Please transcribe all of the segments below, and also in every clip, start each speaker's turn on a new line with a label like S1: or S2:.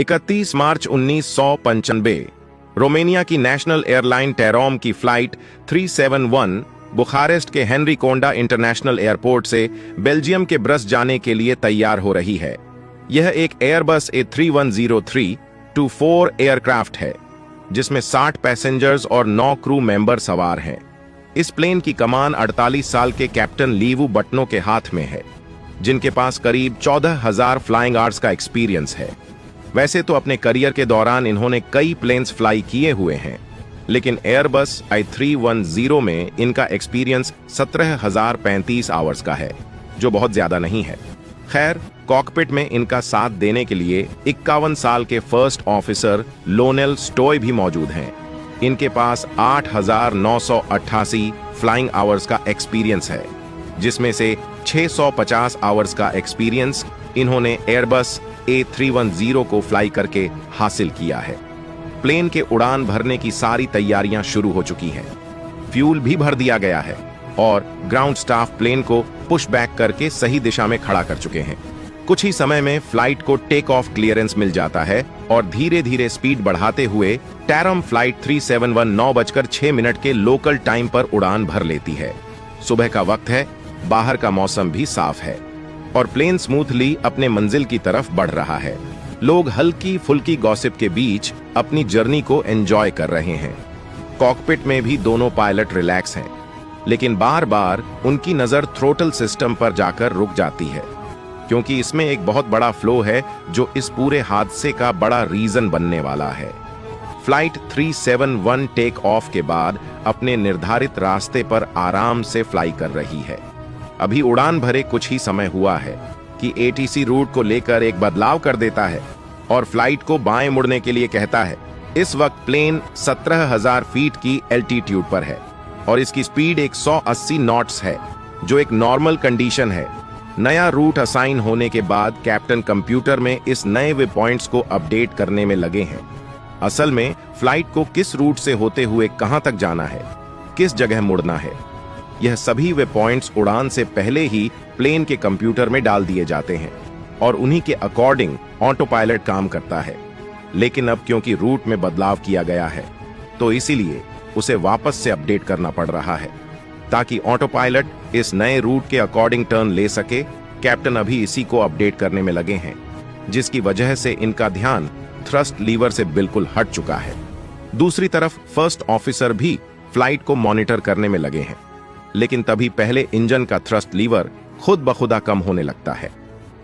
S1: 31 मार्च 1995 Romania की national airline टेरोम की flight 371 Bucharest के हेनरी कोंडा इंटरनेशनल एयरपोर्ट से बेल्जियम के ब्रस जाने के लिए तैयार हो रही है। यह एक एयरबस A310-4 एयरक्राफ्ट है जिसमें 60 पैसेंजर्स और 9 क्रू मेंबर सवार हैं। इस प्लेन की कमान 48 साल के कैप्टन लीवू बटनो के हाथ में है, जिनके पास करीब 14,000 फ्लाइंग आवर्स का एक्सपीरियंस है। वैसे तो अपने करियर के दौरान इन्होंने कई प्लेन्स फ्लाई किए हुए हैं, लेकिन एयरबस A310 में इनका एक्सपीरियंस 17,035 आवर्स का है, जो बहुत ज्यादा नहीं है। खैर, कॉकपिट में इनका साथ देने के लिए 51 साल के फर्स्ट ऑफिसर लोनेल स्टोय भी मौजूद हैं। इनके पास 8,988 फ्लाइंग आवर्स का एक्सपीरियंस है, जिसमें से 650 आवर्स का एक्सपीरियंस इन्होंने एयरबस A310 को फ्लाई करके हासिल किया है। प्लेन के उड़ान भरने की सारी तैयारियां शुरू हो चुकी हैं। फ्यूल भी भर दिया गया है और ग्राउंड स्टाफ प्लेन को पुश बैक करके सही दिशा में खड़ा कर चुके हैं। कुछ ही समय में फ्लाइट को टेक ऑफ क्लियरेंस मिल जाता है और धीरे धीरे स्पीड बढ़ाते हुए टेरोम फ्लाइट 371 9:06 के लोकल टाइम पर उड़ान भर लेती है। सुबह का वक्त है, बाहर का मौसम भी साफ है और प्लेन स्मूथली अपने मंजिल की तरफ बढ़ रहा है। लोग हल्की फुल्की गॉसिप के बीच अपनी जर्नी को एंजॉय कर रहे हैं। कॉकपिट में भी दोनों पायलट रिलैक्स हैं, लेकिन बार बार उनकी नजर थ्रोटल सिस्टम पर जाकर रुक जाती है, क्योंकि इसमें एक बहुत बड़ा फ्लो है जो इस पूरे हादसे का बड़ा रीजन बनने वाला है। फ्लाइट 371 टेक ऑफ के बाद अपने निर्धारित रास्ते पर आराम से फ्लाई कर रही है। अभी उड़ान भरे कुछ ही समय हुआ है कि ATC रूट को लेकर एक बदलाव कर देता है और फ्लाइट को बाएं मुड़ने के लिए कहता है। इस वक्त प्लेन 17,000 फीट की एल्टीट्यूड पर है और इसकी स्पीड 180 नॉट्स है, जो एक नॉर्मल कंडीशन है। नया रूट असाइन होने के बाद कैप्टन कंप्यूटर में इस नए वे पॉइंट्स को अपडेट करने में लगे हैं। असल में फ्लाइट को किस रूट से होते हुए कहां तक जाना है, किस जगह मुड़ना है, यह सभी वे पॉइंट्स उड़ान से पहले ही प्लेन के कंप्यूटर में डाल दिए जाते हैं और उन्हीं के अकॉर्डिंग ऑटो पायलट काम करता है। लेकिन अब क्योंकि रूट में बदलाव किया गया है, तो इसीलिए उसे वापस से अपडेट करना पड़ रहा है ताकि ऑटो पायलट इस नए रूट के अकॉर्डिंग टर्न ले सके। कैप्टन अभी इसी को अपडेट करने में लगे हैं, जिसकी वजह से इनका ध्यान थ्रस्ट लीवर से बिल्कुल हट चुका है। दूसरी तरफ फर्स्ट ऑफिसर भी फ्लाइट को मॉनिटर करने में लगे हैं, लेकिन तभी पहले इंजन का थ्रस्ट लीवर खुद बखुदा कम होने लगता है।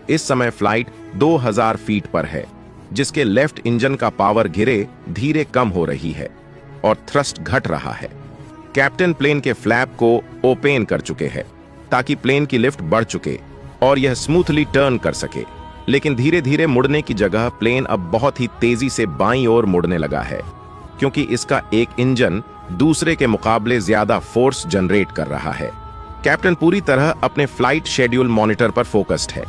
S1: इस समय फ्लाइट 2000 फीट पर है, जिसके लेफ्ट इंजन का पावर घिरे धीरे कम हो रही है और थ्रस्ट घट रहा है। कैप्टन प्लेन के फ्लैप को ओपन कर चुके हैं ताकि प्लेन की लिफ्ट बढ़ चुके और यह स्मूथली टर्न कर सके, लेकिन धीरे धीरे मुड़ने की जगह प्लेन अब बहुत ही तेजी से बाईं ओर मुड़ने लगा है, क्योंकि इसका एक इंजन दूसरे के मुकाबले ज्यादा फोर्स जनरेट कर रहा है। कैप्टन पूरी तरह अपने फ्लाइट शेड्यूल मॉनिटर पर फोकस्ड है,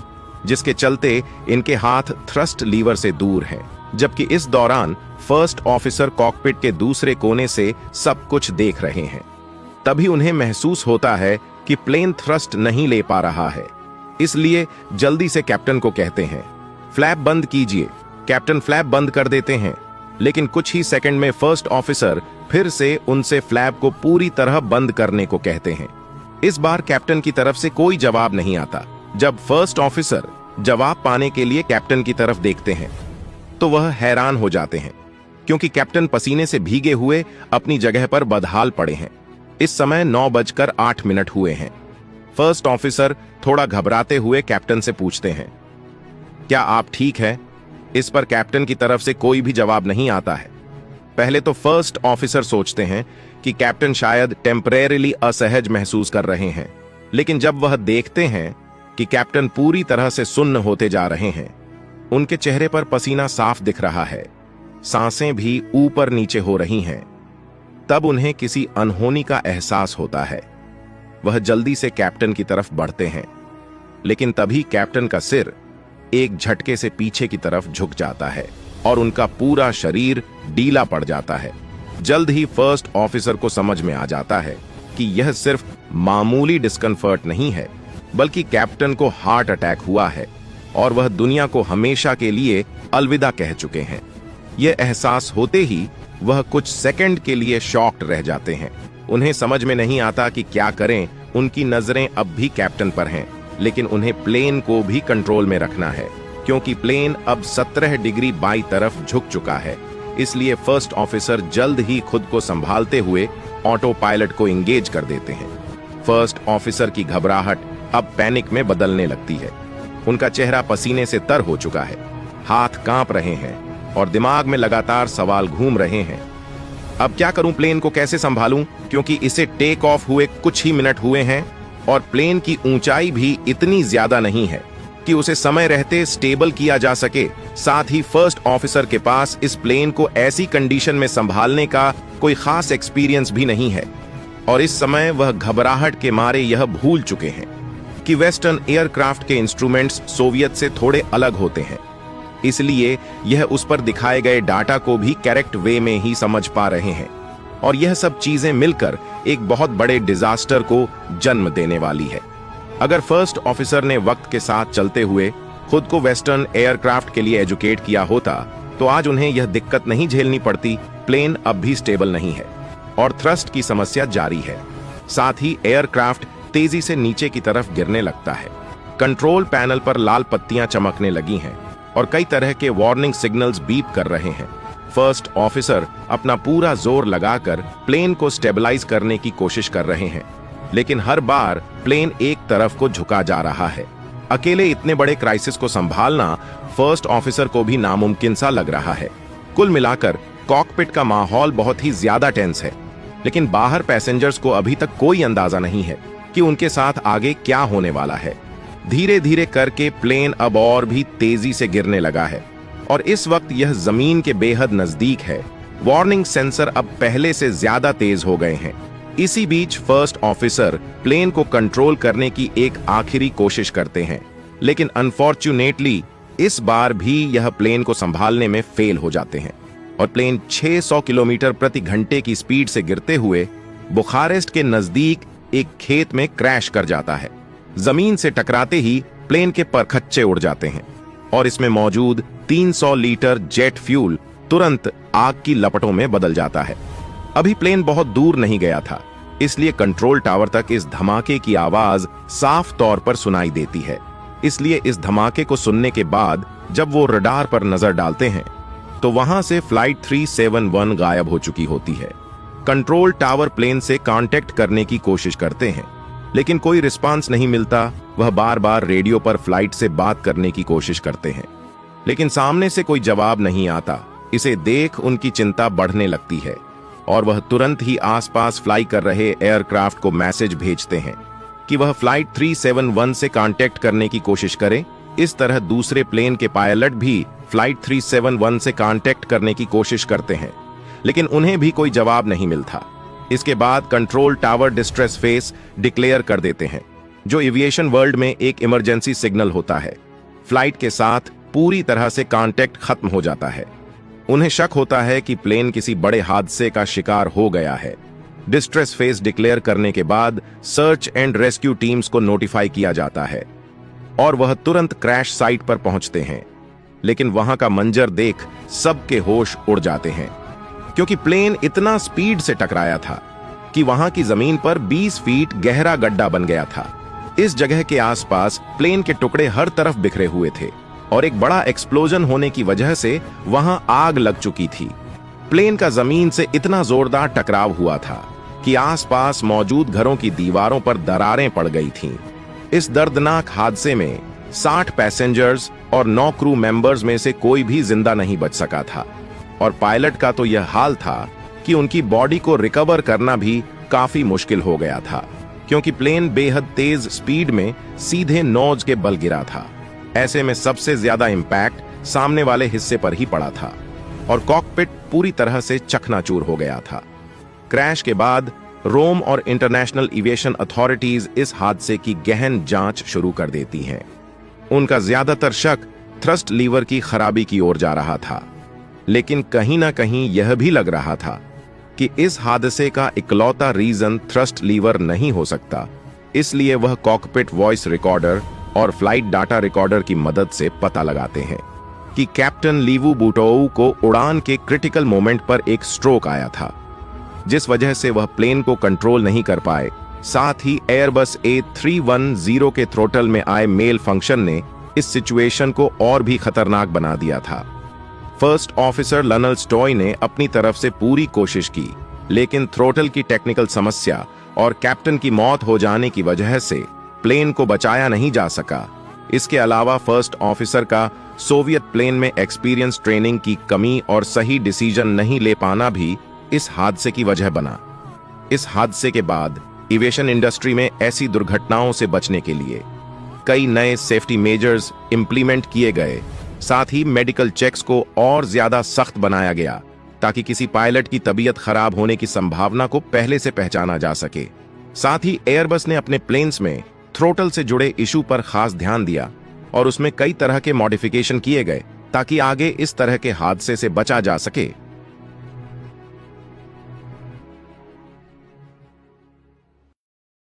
S1: जिसके चलते इनके हाथ थ्रस्ट लीवर से दूर हैं, जबकि इस दौरान फर्स्ट ऑफिसर कॉकपिट के दूसरे कोने से सब कुछ देख रहे हैं। तभी उन्हें महसूस होता है कि प्लेन थ्रस्ट नहीं ले पा रहा है, इसलिए जल्दी से कैप्टन को कहते हैं, फ्लैप बंद कीजिए। कैप्टन फ्लैप बंद कर देते हैं, लेकिन कुछ ही सेकंड में फर्स्ट ऑफिसर फिर से उनसे फ्लैप को पूरी तरह बंद करने को कहते हैं। इस बार कैप्टन की तरफ से कोई जवाब नहीं आता। जब फर्स्ट ऑफिसर जवाब पाने के लिए कैप्टन की तरफ देखते हैं, तो वह हैरान हो जाते हैं, क्योंकि कैप्टन पसीने से भीगे हुए अपनी जगह पर बदहाल पड़े हैं। इस समय 9:08 हुए हैं। फर्स्ट ऑफिसर थोड़ा घबराते हुए कैप्टन से पूछते हैं, क्या आप ठीक हैं? इस पर कैप्टन की तरफ से कोई भी जवाब नहीं आता है। पहले तो फर्स्ट ऑफिसर सोचते हैं कि कैप्टन शायद टेम्परेरीली असहज महसूस कर रहे हैं, लेकिन जब वह देखते हैं कि कैप्टन पूरी तरह से सुन्न होते जा रहे हैं, उनके चेहरे पर पसीना साफ दिख रहा है, सांसें भी ऊपर नीचे हो रही हैं, तब उन्हें किसी अनहोनी का एहसास होता है। वह जल्दी से कैप्टन की तरफ बढ़ते हैं, लेकिन तभी कैप्टन का सिर एक झटके से पीछे की तरफ झुक जाता है और उनका पूरा शरीर ढीला पड़ जाता है। जल्द ही फर्स्ट ऑफिसर को समझ में आ जाता है कि यह सिर्फ मामूली डिस्कम्फर्ट नहीं है, बल्कि कैप्टन को हार्ट अटैक हुआ है और वह दुनिया को हमेशा के लिए अलविदा कह चुके हैं। यह एहसास होते ही वह कुछ सेकंड के लिए शॉक्ड रह जाते हैं। उन्हें समझ में नहीं आता कि क्या करें। उनकी नजरें अब भी कैप्टन पर हैं, लेकिन उन्हें प्लेन को भी कंट्रोल में रखना है, क्योंकि प्लेन अब 17 डिग्री बाईं तरफ झुक चुका है। इसलिए फर्स्ट ऑफिसर जल्द ही खुद को संभालते हुए ऑटो पायलट को एंगेज कर देते हैं। फर्स्ट ऑफिसर की घबराहट अब पैनिक में बदलने लगती है। उनका चेहरा पसीने से तर हो चुका है, हाथ कांप रहे हैं और दिमाग में लगातार सवाल घूम रहे हैं। अब क्या करूं, प्लेन को कैसे संभालूं, क्योंकि इसे टेक ऑफ हुए कुछ ही मिनट हुए हैं और प्लेन की ऊंचाई भी इतनी ज्यादा नहीं है कि उसे समय रहते स्टेबल किया जा सके। साथ ही फर्स्ट ऑफिसर के पास इस प्लेन को ऐसी कंडीशन में संभालने का कोई खास एक्सपीरियंस भी नहीं है और इस समय वह घबराहट के मारे यह भूल चुके हैं कि वेस्टर्न एयरक्राफ्ट के इंस्ट्रूमेंट्स सोवियत से थोड़े अलग होते हैं। इसलिए यह उस पर दिखाए गए डाटा को भी करेक्ट वे में ही समझ पा रहे हैं और यह सब चीजें मिलकर एक बहुत बड़े डिजास्टर को जन्म देने वाली है। अगर फर्स्ट ऑफिसर ने वक्त के साथ चलते हुए खुद को वेस्टर्न एयरक्राफ्ट के लिए एजुकेट किया होता तो आज उन्हें यह दिक्कत नहीं झेलनी पड़ती। प्लेन अब भी स्टेबल नहीं है और थ्रस्ट की समस्या जारी है। साथ ही एयरक्राफ्ट तेजी से नीचे की तरफ गिरने लगता है। कंट्रोल पैनल पर लाल पत्तियां चमकने लगी हैं और कई तरह के वार्निंग सिग्नल्स बीप कर रहे हैं। फर्स्ट ऑफिसर अपना पूरा जोर लगाकर प्लेन को स्टेबलाइज करने की कोशिश कर रहे हैं, लेकिन हर बार प्लेन एक तरफ को झुका जा रहा है। अकेले इतने बड़े क्राइसिस को संभालना फर्स्ट ऑफिसर को भी नामुमकिन सा लग रहा है। कुल मिलाकर कॉकपिट का माहौल बहुत ही ज्यादा टेंस है, लेकिन बाहर पैसेंजर्स को अभी तक कोई अंदाजा नहीं है कि उनके साथ आगे क्या होने वाला है। धीरे धीरे करके प्लेन अब और भी तेजी से गिरने लगा है और इस वक्त यह जमीन के बेहद नजदीक है। वार्निंग सेंसर अब पहले से ज्यादा तेज हो गए हैं। इसी बीच फर्स्ट ऑफिसर प्लेन को कंट्रोल करने की एक आखिरी कोशिश करते हैं, लेकिन अनफॉर्चुनेटली इस बार भी यह प्लेन को संभालने में फेल हो जाते हैं और प्लेन 600 किलोमीटर प्रति घंटे की स्पीड से गिरते हुए बुखारेस्ट के नजदीक एक खेत में क्रैश कर जाता है। जमीन से टकराते ही प्लेन के परखच्चे उड़ जाते हैं और इसमें मौजूद 300 लीटर जेट फ्यूल तुरंत आग की लपटों में बदल जाता है। अभी प्लेन बहुत दूर नहीं गया था, इसलिए कंट्रोल टावर तक इस धमाके की आवाज साफ तौर पर सुनाई देती है। इसलिए इस धमाके को सुनने के बाद जब वो रडार पर नजर डालते हैं तो वहां से फ्लाइट 371 गायब हो चुकी होती है। कंट्रोल टावर प्लेन से कांटेक्ट करने की कोशिश करते हैं, लेकिन कोई रिस्पांस नहीं मिलता। वह बार बार रेडियो पर फ्लाइट से बात करने की कोशिश करते हैं, लेकिन सामने से कोई जवाब नहीं आता। इसे देख उनकी चिंता बढ़ने लगती है और वह तुरंत ही आसपास फ्लाई कर रहे एयरक्राफ्ट को मैसेज भेजते हैं कि वह फ्लाइट 371 से कांटेक्ट करने की कोशिश करे। इस तरह दूसरे प्लेन के पायलट भी फ्लाइट 371 से कांटेक्ट करने की कोशिश करते हैं, लेकिन उन्हें भी कोई जवाब नहीं मिलता। इसके बाद control tower distress face declare कर देते हैं, जो एविएशन वर्ल्ड में एक इमरजेंसी सिग्नल होता है। फ्लाइट के साथ पूरी तरह से कांटेक्ट खत्म हो जाता है। उन्हें शक होता है कि प्लेन किसी बड़े हादसे का शिकार हो गया है। डिस्ट्रेस फेस डिक्लेयर करने के बाद सर्च एंड रेस्क्यू टीम्स को नोटिफाई किया जाता है और वह तुरंत क्रैश साइट पर पहुंचते हैं, लेकिन वहां का मंजर देख सबके होश उड़ जाते हैं, क्योंकि प्लेन इतना स्पीड से टकराया था कि वहां की जमीन पर 20 फीट गहरा गड्ढा बन गया था। इस जगह के आसपास प्लेन के टुकड़े हर तरफ बिखरे हुए थे और एक बड़ा एक्सप्लोजन होने की वजह से वहां आग लग चुकी थी। प्लेन का जमीन से इतना जोरदार टकराव हुआ था कि आसपास मौजूद घरों की दीवारों पर दरारें पड़ गई थीं। इस दर्दनाक हादसे में 60 पैसेंजर्स और 9 क्रू मेंबर्स में से कोई भी जिंदा नहीं बच सका था और पायलट का तो यह हाल था कि उनकी बॉडी को रिकवर करना भी काफी मुश्किल हो गया था, क्योंकि प्लेन बेहद तेज स्पीड में सीधे नोज के बल गिरा था। ऐसे में सबसे ज्यादा इंपैक्ट सामने वाले हिस्से पर ही पड़ा था और कॉकपिट पूरी तरह से चकनाचूर हो गया था। क्रैश के बाद रोम और इंटरनेशनल एविएशन अथॉरिटीज इस हादसे की गहन जांच शुरू कर देती हैं। उनका ज्यादातर शक थ्रस्ट लीवर की खराबी की ओर जा रहा था, लेकिन कहीं ना कहीं यह भी लग रहा था कि इस हादसे का इकलौता रीजन थ्रस्ट लीवर नहीं हो सकता। इसलिए वह कॉकपिट वॉइस रिकॉर्डर और फ्लाइट डाटा रिकॉर्डर की मदद से पता लगाते हैं कि कैप्टन लीवू बुटोऊ को उड़ान के क्रिटिकल मोमेंट पर एक स्ट्रोक आया था, जिस वजह से वह प्लेन को कंट्रोल नहीं कर पाए। साथ ही एयरबस A310 के थ्रोटल में आए मेल फंक्शन ने इस सिचुएशन को और भी खतरनाक बना दिया था। फर्स्ट ऑफिसर लनल स्टॉय ने अपनी तरफ से पूरी कोशिश की, लेकिन थ्रोटल की टेक्निकल समस्या और कैप्टन की मौत हो जाने की वजह से प्लेन को बचाया नहीं जा सका। इसके अलावा फर्स्ट ऑफिसर का सोवियत प्लेन में एक्सपीरियंस, ट्रेनिंग की कमी और सही डिसीजन नहीं ले पाना भी इस हादसे की वजह बना। इस हादसे के बाद एविएशन इंडस्ट्री में ऐसी दुर्घटनाओं से बचने के लिए कई नए सेफ्टी मेजर्स इंप्लीमेंट किए गए। साथ ही मेडिकल चेक्स को और ज्यादा सख्त बनाया गया ताकि किसी पायलट की तबीयत खराब होने की संभावना को पहले से पहचाना जा सके। साथ ही एयरबस ने अपने प्लेन्स में थ्रोटल से जुड़े इशू पर खास ध्यान दिया और उसमें कई तरह के मॉडिफिकेशन किए गए ताकि आगे इस तरह के हादसे से बचा जा सके।